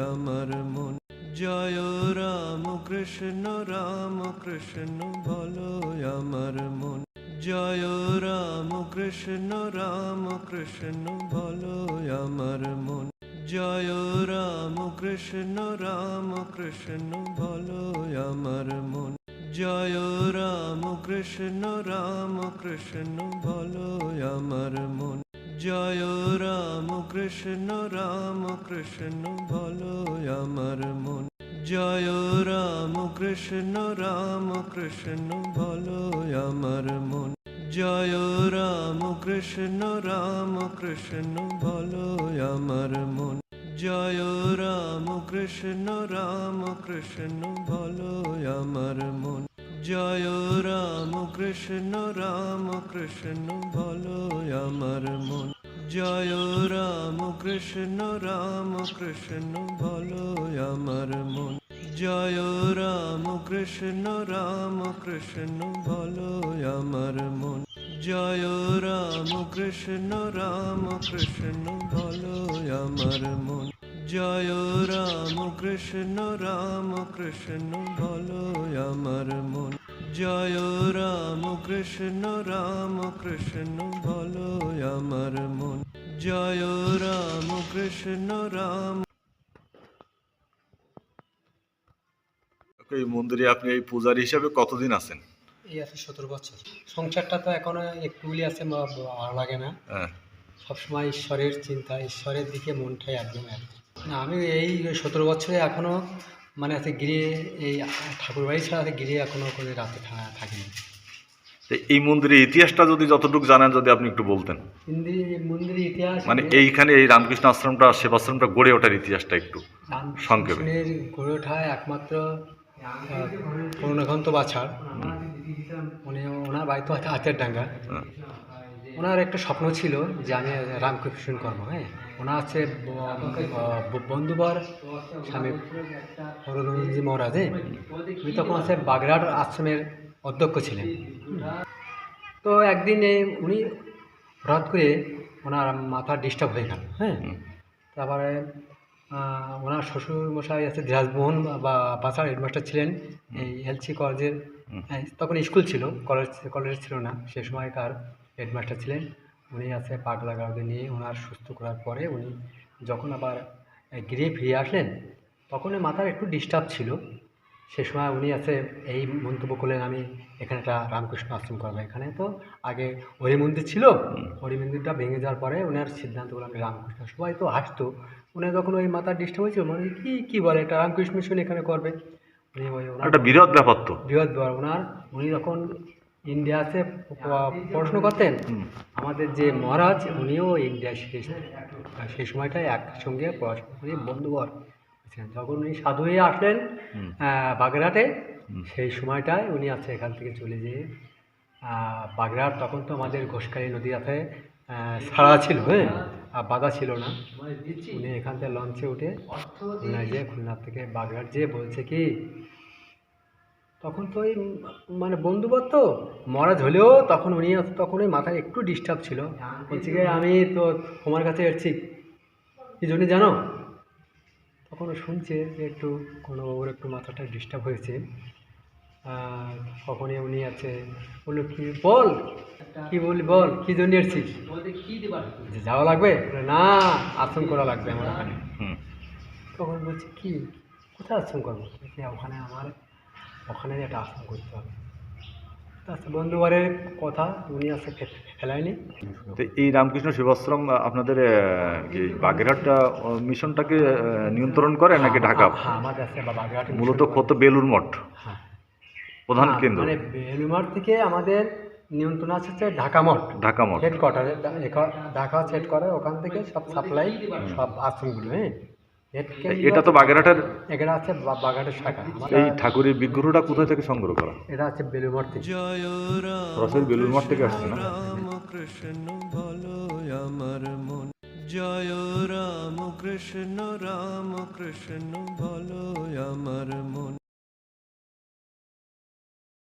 আমার মন। জয় রাম কৃষ্ণ রাম কৃষ্ণ বলো আমার মন। জয় রাম কৃষ্ণ রাম কৃষ্ণ বলো আমার মন। জয় রাম কৃষ্ণ রাম কৃষ্ণ বলো আমার মন। জয় রাম কৃষ্ণ রাম কৃষ্ণ বলো আমার মন। জয় রাম কৃষ্ণ রাম কৃষ্ণ বলো আমার মন। জয় রাম কৃষ্ণ রাম কৃষ্ণ বলো আমার মন। জয় রাম কৃষ্ণ রাম কৃষ্ণ বলো আমার মন। জয় রাম কৃষ্ণ রাম কৃষ্ণ বলো আমার মন। জয় রাম কৃষ্ণ রাম কৃষ্ণ বলো আমার মন। জয় রাম কৃষ্ণ রাম কৃষ্ণ বলো আমার মন। জয় রাম কৃষ্ণ রাম কৃষ্ণ বলো আমার মন। জয় রাম কৃষ্ণ রাম কৃষ্ণ বলো আমার মন। জয় রাম কৃষ্ণ রাম কৃষ্ণ বলো আমার মন। জয় রাম কৃষ্ণ রাম কৃষ্ণ বলো আমার মন। জয় রাম কৃষ্ণ রাম। এই মন্দিরে আপনি এই পূজারী হিসাবে কতদিন আছেন? এই আছে 17 বছর। সংসারটা তো এখনো একটুগুলি আছে, ভালো লাগে না। হ্যাঁ। সবসময় ঈশ্বরের চিন্তা, ঈশ্বরের দিকে মনটাই একদম এক। না, আমি এই 17 বছরে এখনো মানে আছে গিয়ে এই ঠাকুরবাড়ি ছাড়া আছে গিয়ে এখনো করে রাতে থাকিনি। এই মন্দিরের ইতিহাসটা যদি যতটুকু জানেন, যদি আপনি একটু বলতেন। মন্দিরের ইতিহাস মানে এইখানে এই রামকৃষ্ণ আশ্রমটা, সেবাশ্রমটা গড়ে ওঠার ইতিহাসটা একটু সংক্ষেপে। গড়ে ওঠায় একমাত্র করুণাকান্ত বাছার, উনি ওনার বাড়ি তো হাতের ডাঙ্গা। ওনার একটা স্বপ্ন ছিল যে আমি রামকৃষ্ণ কর্ম, হ্যাঁ। ওনার আছে বন্ধুবর স্বামী হরগোবিন্দজি মহারাজ, উনি তখন আছে বাগেরহাট আশ্রমের অধ্যক্ষ ছিলেন। তো একদিন উনি হঠাৎ করে ওনার মাথা ডিস্টার্ব হয়ে গেল, হ্যাঁ। তারপরে ওনার শ্বশুর মশাই আছে ধীরাজমোহন বা বাসার হেডমাস্টার ছিলেন এই এলসি কলেজের। তখন স্কুল ছিল, কলেজ ছিল না, সে সময়কার হেডমাস্টার ছিলেন। উনি আছে পাগলা গারদে নিয়ে ওনার সুস্থ করার পরে উনি যখন আবার গৃহে ফিরে আসলেন, তখন মাথার একটু ডিস্টার্ব ছিল। সে সময় উনি আছে এই মন্তব্য করলেন, আমি এখানে একটা রামকৃষ্ণ আশ্রম করবো। এখানে তো আগে হরি মন্দির ছিল, হরি মন্দিরটা ভেঙে যাওয়ার পরে ওনার সিদ্ধান্ত করলাম রামকৃষ্ণ। সবাই তো হাসতো। উনি যখন ওই মাথার ডিস্টার্ব হয়েছিল, মানে কী বলে একটা রামকৃষ্ণ মিশন এখানে করবে। উনি একটা বিরাট ব্যাপার তো, বৃহৎ ব্যাপার। উনি যখন ইন্ডিয়াতে পড়াশুনো করতেন, আমাদের যে মহারাজ উনিও ইন্ডিয়ায় সেই সময়টায় একসঙ্গে পড়াশোনা করে বন্ধুবর ছিলেন। যখন উনি সাধু হয়ে আসলেন বাগেরহাটে, সেই সময়টায় উনি আছে এখান থেকে চলে যেয়ে বাগেরহাট, তখন তো আমাদের ঘোষকারী নদী আছে ছাড়া ছিল, হ্যাঁ, আর বাধা ছিল না। উনি এখান থেকে লঞ্চে উঠে খুলনায় যেয়ে খুলনার থেকে বাগেরহাট যেয়ে বলছে কি, তখন তো ওই মানে বন্ধুবর তো মহারাজ হলেও তখন উনি তখন ওই মাথায় একটু ডিস্টার্ব ছিল। বলছি কি, আমি তো তোমার কাছে এসেছি কি জন্য জানো? তখন শুনছে যে একটু কোনো ওর একটু মাথাটা ডিস্টার্ব হয়েছে। তখনই উনি আছে বললো, কি বল, কি বলি বল, কী জন্য এসেছিস? যে যাওয়া লাগবে? না, আশ্রম করা লাগবে আমার ওখানে। তখন বলছি কি, কোথায় আশ্রম করবো? ওখানে আমার ওখানে একটা আশ্রম করতে হবে। আচ্ছা, বন্ধুবারের কথা উনি আছে ফেলায়নি। তো এই রামকৃষ্ণ সেবাশ্রম আপনাদের কি বাগেরহাট মিশনটাকে নিয়ন্ত্রণ করে নাকি ঢাকা? হ্যাঁ, আমাদের আছে বাগেরহাট মূলত কত বেলুর মঠ প্রধান কেন্দ্র। মানে বেলুর মঠ থেকে আমাদের নিয়ন্ত্রণ আছে ঢাকা মঠ। ঢাকা মঠ হেডকোয়ার্টারে, ঢাকা হেডকোয়ার্টার, ওখান থেকে সব সাপ্লাই সব আশ্রমগুলো, হ্যাঁ। এটা তো বাগেরহাটের, এখানে আছে বাগেরহাটের শাখা। এই ঠাকুরের বিগ্রহটা কোথায় থেকে সংগ্রহ করা? এটা আছে বেলুর মঠ থেকে। সরাসরি বেলুর মঠ থেকে আসছে না? কৃষ্ণ বলো আমার মন। জয় রাম কৃষ্ণ রাম কৃষ্ণ বলো আমার মন।